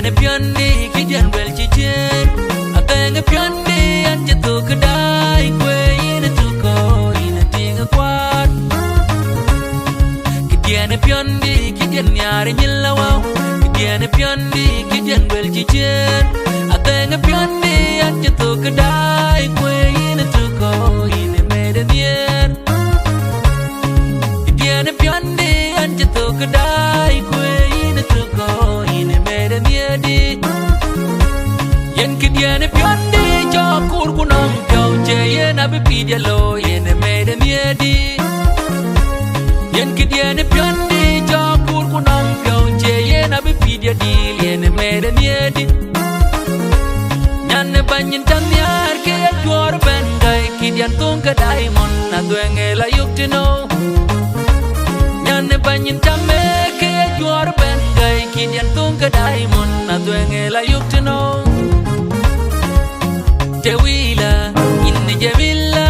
a piondi, Kijan well chichen. I bang a piondi and you took a die, quay in a tuco, in a ting a quad. Kijan a piondi, Kijan yard in yellow. Kijan a piondi, Kijan well chichen. I bang a piondi and you took a die, quay in a tuco, in a maiden year. Kijan a piondi and you took a die, quay in a tuco, in a maiden year. Yen Kijan a piondi, Joe Kurkunong, Joe Jay and Abipidia low in a maiden year. Yen Kijan a piondi, Joe Kurkunong, Joe Jay and Abipidia deal in a maiden year. Yan banyan tanyar kaya juar bengay Kijan tungka diamond na duengela yuktino. Yan banyan tame kaya juar bengay Kijan tungka diamond na duengela yuktino. Jawila inne Jamila,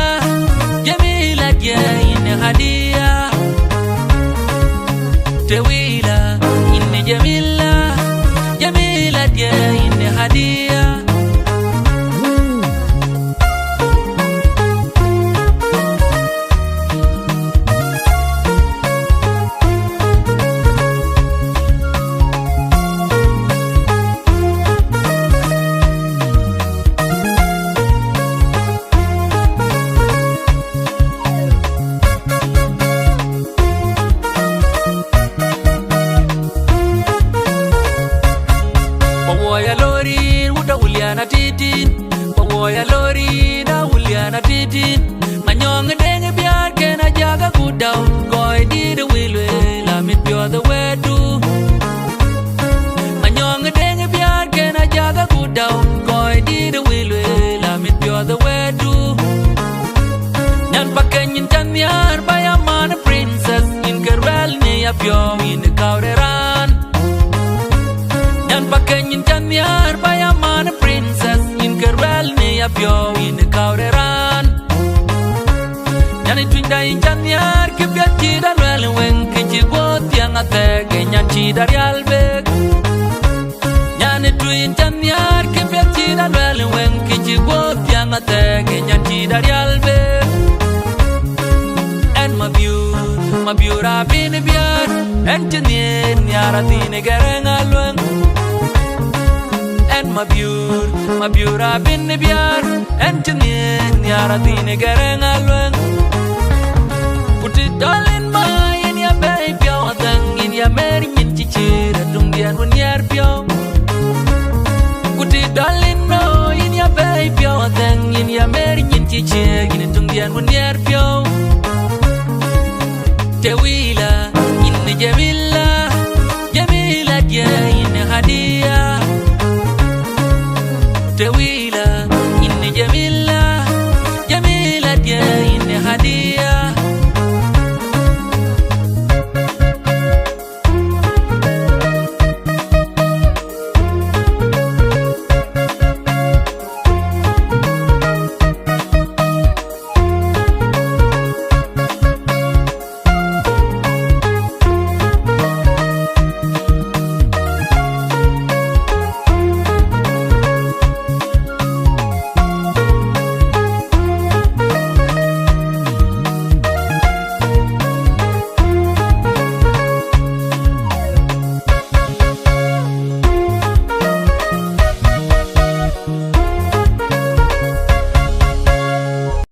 Jamila ja inne Hadia. Jawila inne Jamila, Jamila ja inne Hadia. Uliana titin, Pawoya lori na Uliana titin. Manyong deng biar kena jaga kudau, koi di the wilwe la mit pure the wedu. Manyong deng biar kena jaga kudau, koi di the wilwe la mit pure the wedu. Nyan pakenyin tanyar bayaman princess in kerwel ni apyo in the kauderan. Nyan pakenyin tanyar bayaman princess in kerwel ni apyo in the kauderan. Nyan itwinda in tanyar kibya chida lwel wen kichi gotiang ate kenyan chida realbek. Nyan itwin tanyar kibya chida lwel wen kichi gotiang ate kenyan chida realbek. And my beauty been a beard, and Janine Yaratine Garang alone. And my beauty been a beard, and Janine Yaratine Garang alone. Put it all in my in your baby, in your marrying in Chichir, and Dungian when you're pure. Put it all in my in your baby, in your marrying in Chichir, in Dungian when you're pure. Jawila inne Jamila, Jamila ja inne Hadia. Jawila